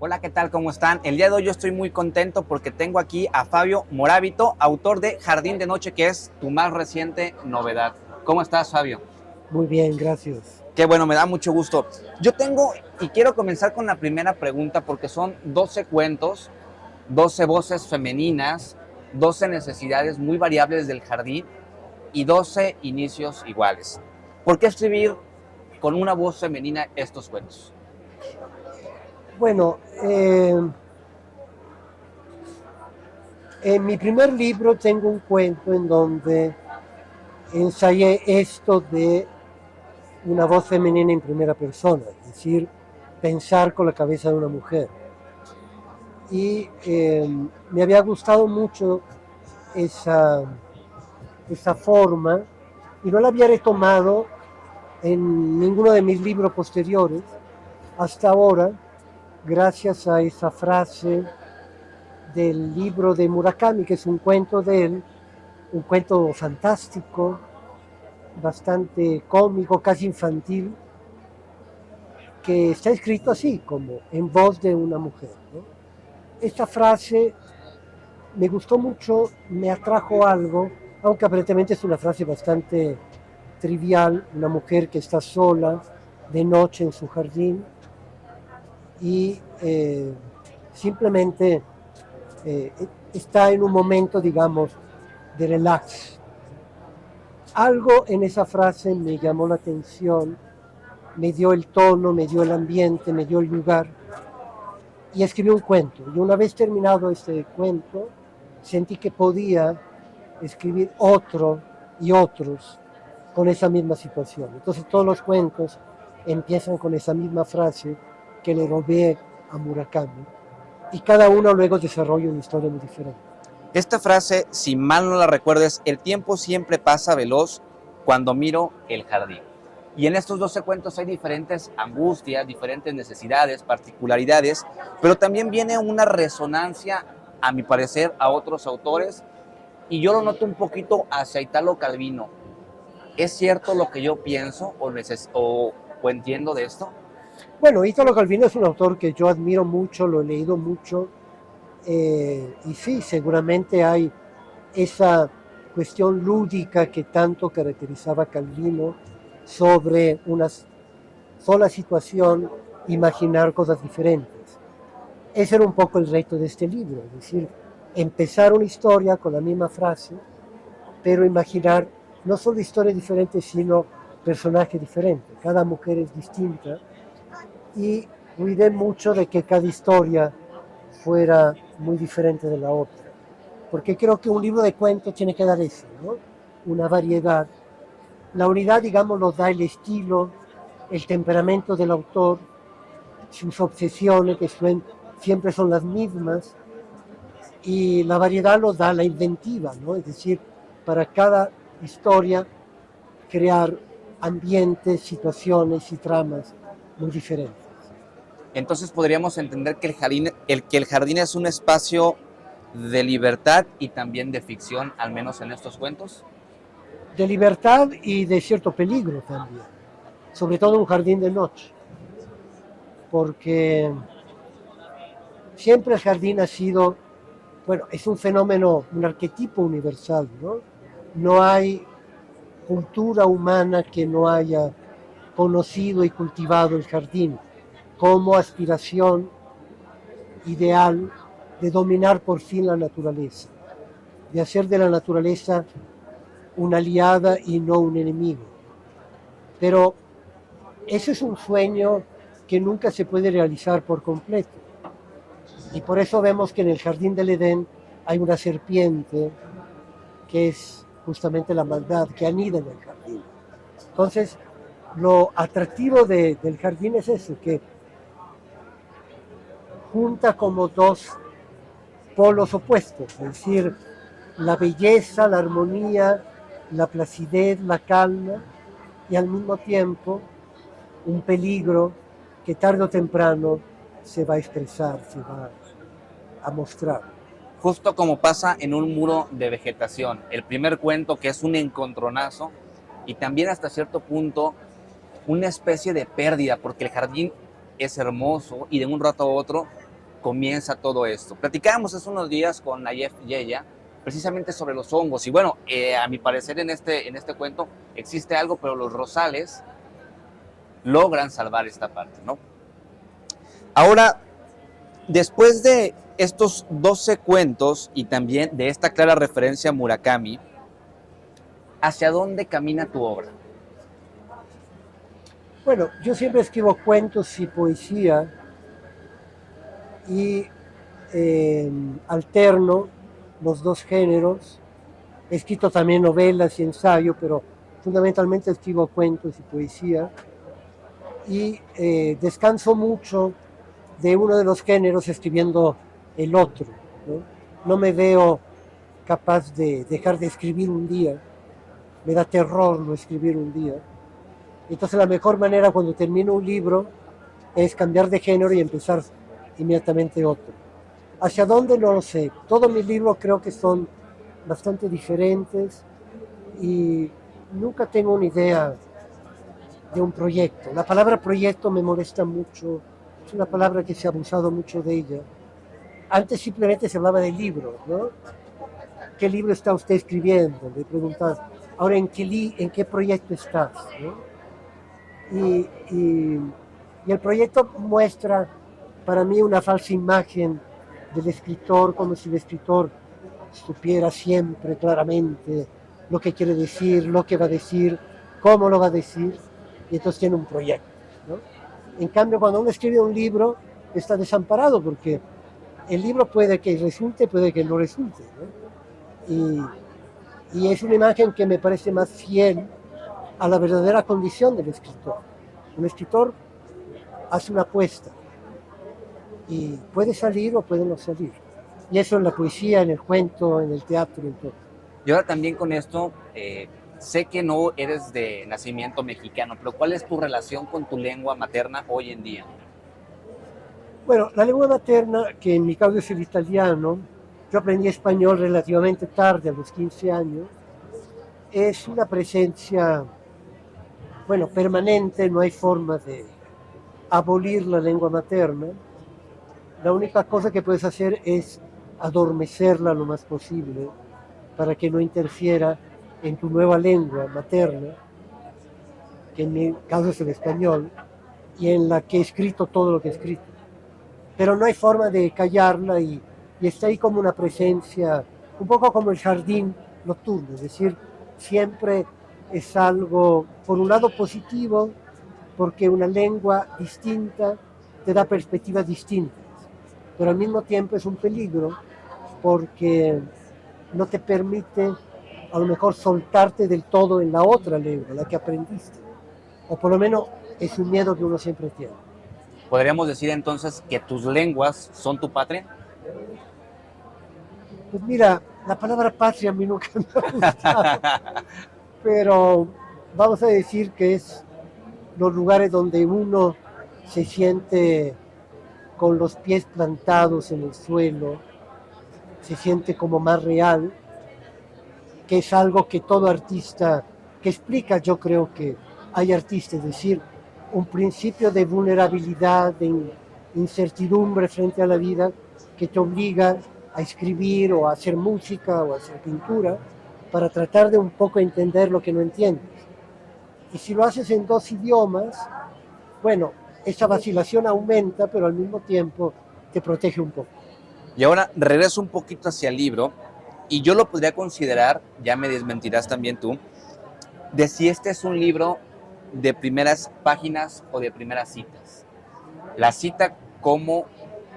Hola, ¿qué tal? ¿Cómo están? El día de hoy yo estoy muy contento porque tengo aquí a Fabio Morábito, autor de Jardín de Noche, que es tu más reciente novedad. ¿Cómo estás, Fabio? Muy bien, gracias. Qué bueno, me da mucho gusto. Yo tengo, y quiero comenzar con la primera pregunta porque son 12 cuentos, 12 voces femeninas, 12 necesidades muy variables del jardín y 12 inicios iguales. ¿Por qué escribir con una voz femenina estos cuentos? Bueno, en mi primer libro tengo un cuento en donde ensayé esto de una voz femenina en primera persona, es decir, pensar con la cabeza de una mujer. Y me había gustado mucho esa, esa forma y no la había retomado en ninguno de mis libros posteriores hasta ahora, gracias a esa frase del libro de Murakami, que es un cuento de él, un cuento fantástico, bastante cómico, casi infantil, que está escrito así, como en voz de una mujer, ¿no? Esta frase me gustó mucho, me atrajo algo, aunque aparentemente es una frase bastante trivial, una mujer que está sola de noche en su jardín y simplemente eh, está en un momento, digamos, de relax. Algo en esa frase me llamó la atención, me dio el tono, me dio el ambiente, me dio el lugar y escribí un cuento. Y una vez terminado este cuento, sentí que podía escribir otro y otros con esa misma situación. Entonces todos los cuentos empiezan con esa misma frase que le robé a Murakami y cada uno luego desarrolla una historia muy diferente. Esta frase, si mal no la recuerdes, el tiempo siempre pasa veloz cuando miro el jardín. Y en estos 12 cuentos hay diferentes angustias, diferentes necesidades, particularidades, pero también viene una resonancia, a mi parecer, a otros autores, y yo lo noto un poquito hacia Italo Calvino. ¿Es cierto lo que yo pienso o entiendo de esto? Bueno, Italo Calvino es un autor que yo admiro mucho, lo he leído mucho, y sí, seguramente hay esa cuestión lúdica que tanto caracterizaba a Calvino sobre una sola situación, imaginar cosas diferentes. Ese era un poco el reto de este libro, es decir, empezar una historia con la misma frase, pero imaginar no solo historias diferentes, sino personajes diferentes. Cada mujer es distinta y cuidé mucho de que cada historia fuera muy diferente de la otra. Porque creo que un libro de cuentos tiene que dar eso, ¿no? Una variedad. La unidad, digamos, lo da el estilo, el temperamento del autor, sus obsesiones, que siempre son las mismas, y la variedad lo da la inventiva, ¿no? Es decir, para cada historia crear ambientes, situaciones y tramas muy diferentes. Entonces podríamos entender que el jardín es un espacio de libertad y también de ficción, al menos en estos cuentos. De libertad y de cierto peligro también, sobre todo un jardín de noche, porque siempre el jardín ha sido, bueno, es un fenómeno, un arquetipo universal, ¿no? No hay cultura humana que no haya conocido y cultivado el jardín como aspiración ideal de dominar por fin la naturaleza, de hacer de la naturaleza una aliada y no un enemigo. Pero ese es un sueño que nunca se puede realizar por completo. Y por eso vemos que en el jardín del Edén hay una serpiente que es justamente la maldad que anida en el jardín. Entonces, lo atractivo del jardín es eso, que junta como dos polos opuestos, es decir, la belleza, la armonía, la placidez, la calma y al mismo tiempo un peligro que tarde o temprano se va a expresar, se va a mostrar. Justo como pasa en un muro de vegetación. El primer cuento, que es un encontronazo, y también hasta cierto punto una especie de pérdida, porque el jardín es hermoso y de un rato a otro comienza todo esto. Platicábamos hace unos días con Nayef Yeya precisamente sobre los hongos y bueno, a mi parecer en este cuento existe algo, pero los rosales logran salvar esta parte, ¿no? Ahora, después de estos 12 cuentos y también de esta clara referencia a Murakami, ¿hacia dónde camina tu obra? Bueno, yo siempre escribo cuentos y poesía y alterno los dos géneros. He escrito también novelas y ensayo, pero fundamentalmente escribo cuentos y poesía. Y descanso mucho de uno de los géneros escribiendo el otro, ¿no? No me veo capaz de dejar de escribir un día. Me da terror no escribir un día. Entonces la mejor manera cuando termino un libro es cambiar de género y empezar inmediatamente otro. ¿Hacia dónde? No lo sé. Todos mis libros creo que son bastante diferentes y nunca tengo una idea de un proyecto. La palabra proyecto me molesta mucho, es una palabra que se ha abusado mucho de ella. Antes simplemente se hablaba de libros, ¿no? ¿Qué libro está usted escribiendo? Le preguntas. Ahora, ¿en qué proyecto estás? ¿No? Y el proyecto muestra para mí una falsa imagen del escritor, como si el escritor supiera siempre claramente lo que quiere decir, lo que va a decir, cómo lo va a decir, y entonces tiene un proyecto, ¿no? En cambio, cuando uno escribe un libro, está desamparado porque el libro puede que resulte, puede que no resulte, ¿no? Y es una imagen que me parece más fiel a la verdadera condición del escritor. Un escritor hace una apuesta y puede salir o puede no salir. Y eso en la poesía, en el cuento, en el teatro, en todo. Y ahora también con esto, sé que no eres de nacimiento mexicano, pero ¿cuál es tu relación con tu lengua materna hoy en día? Bueno, la lengua materna, que en mi caso es el italiano, yo aprendí español relativamente tarde, a los 15 años, es una presencia, bueno, permanente, no hay forma de abolir la lengua materna. La única cosa que puedes hacer es adormecerla lo más posible para que no interfiera en tu nueva lengua materna, que en mi caso es el español, y en la que he escrito todo lo que he escrito. Pero no hay forma de callarla y está ahí como una presencia, un poco como el jardín nocturno, es decir, siempre es algo, por un lado positivo, porque una lengua distinta te da perspectivas distintas, pero al mismo tiempo es un peligro porque no te permite a lo mejor soltarte del todo en la otra lengua, la que aprendiste, o por lo menos es un miedo que uno siempre tiene. ¿Podríamos decir entonces que tus lenguas son tu patria? Pues mira, la palabra patria a mí nunca me ha gustado, pero vamos a decir que es los lugares donde uno se siente con los pies plantados en el suelo, se siente como más real, que es algo que todo artista, que explica, yo creo que hay artistas, es decir, un principio de vulnerabilidad, de incertidumbre frente a la vida, que te obliga a escribir o a hacer música o a hacer pintura para tratar de un poco entender lo que no entiendes. Y si lo haces en dos idiomas, bueno, esa vacilación aumenta, pero al mismo tiempo te protege un poco. Y ahora regreso un poquito hacia el libro y yo lo podría considerar, ya me desmentirás también tú, de si este es un libro de primeras páginas o de primeras citas. La cita como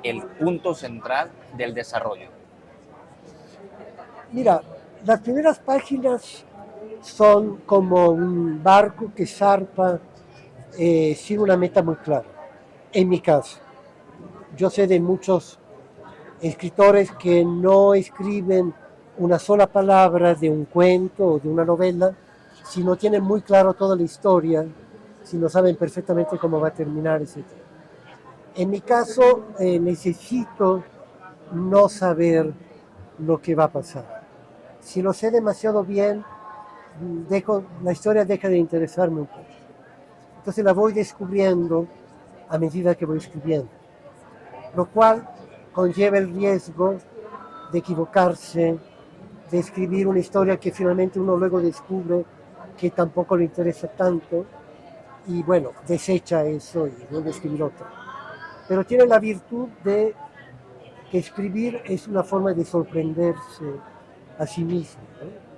el punto central del desarrollo. Mira, las primeras páginas son como un barco que zarpa sin una meta muy clara. En mi caso, yo sé de muchos escritores que no escriben una sola palabra de un cuento o de una novela si no tienen muy claro toda la historia, si no saben perfectamente cómo va a terminar, etc. En mi caso, necesito no saber lo que va a pasar. Si lo sé demasiado bien, la historia deja de interesarme un poco. Entonces la voy descubriendo a medida que voy escribiendo. Lo cual conlleva el riesgo de equivocarse, de escribir una historia que finalmente uno luego descubre que tampoco le interesa tanto y bueno, desecha eso y vuelve a escribir otra. Pero tiene la virtud de que escribir es una forma de sorprenderse a sí mismo, ¿no?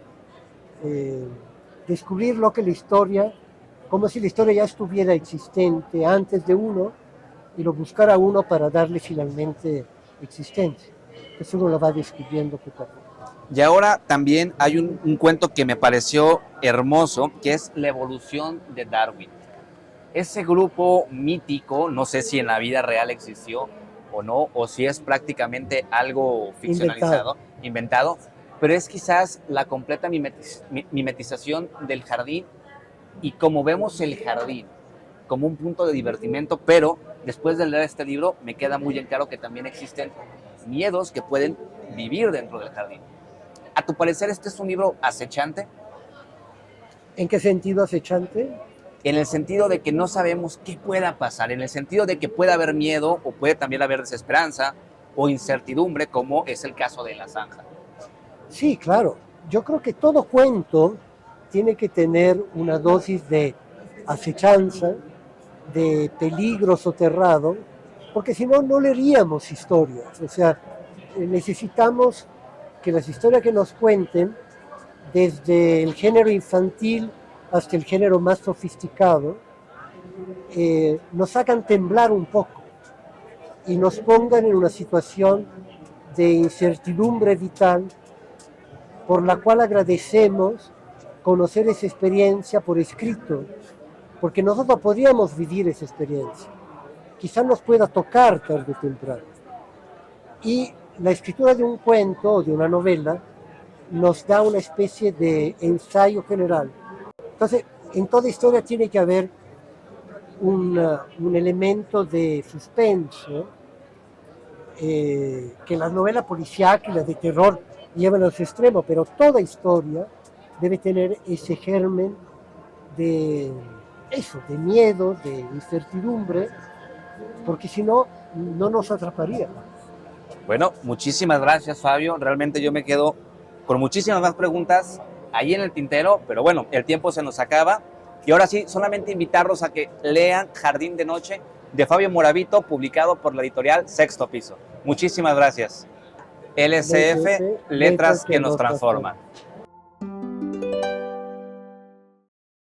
Descubrir lo que la historia, como si la historia ya estuviera existente antes de uno y lo buscara uno para darle finalmente existencia. Eso uno lo va descubriendo poco a poco. Y ahora también hay un cuento que me pareció hermoso, que es La evolución de Darwin. Ese grupo mítico, no sé si en la vida real existió o no, o si es prácticamente algo ficcionalizado, inventado, pero es quizás la completa mimetización del jardín y como vemos el jardín como un punto de divertimento, pero después de leer este libro me queda muy en claro que también existen miedos que pueden vivir dentro del jardín. ¿A tu parecer este es un libro acechante? ¿En qué sentido acechante? En el sentido de que no sabemos qué pueda pasar, en el sentido de que puede haber miedo o puede también haber desesperanza o incertidumbre, como es el caso de La Zanja. Sí, claro. Yo creo que todo cuento tiene que tener una dosis de acechanza, de peligro soterrado, porque si no, no leeríamos historias. O sea, necesitamos que las historias que nos cuenten, desde el género infantil hasta el género más sofisticado, nos hagan temblar un poco y nos pongan en una situación de incertidumbre vital por la cual agradecemos conocer esa experiencia por escrito, porque nosotros podríamos vivir esa experiencia. Quizás nos pueda tocar tarde o temprano. Y la escritura de un cuento o de una novela nos da una especie de ensayo general. Entonces, en toda historia tiene que haber un elemento de suspenso que las novelas policíacas y las de terror llevan a su extremo, pero toda historia debe tener ese germen de eso, de miedo, de incertidumbre, porque si no, no nos atraparía. Bueno, muchísimas gracias, Fabio. Realmente yo me quedo con muchísimas más preguntas ahí en el tintero, pero bueno, el tiempo se nos acaba. Y ahora sí, solamente invitarlos a que lean Jardín de Noche de Fabio Moravito, publicado por la editorial Sexto Piso. Muchísimas gracias. LCF, letras que nos transforman.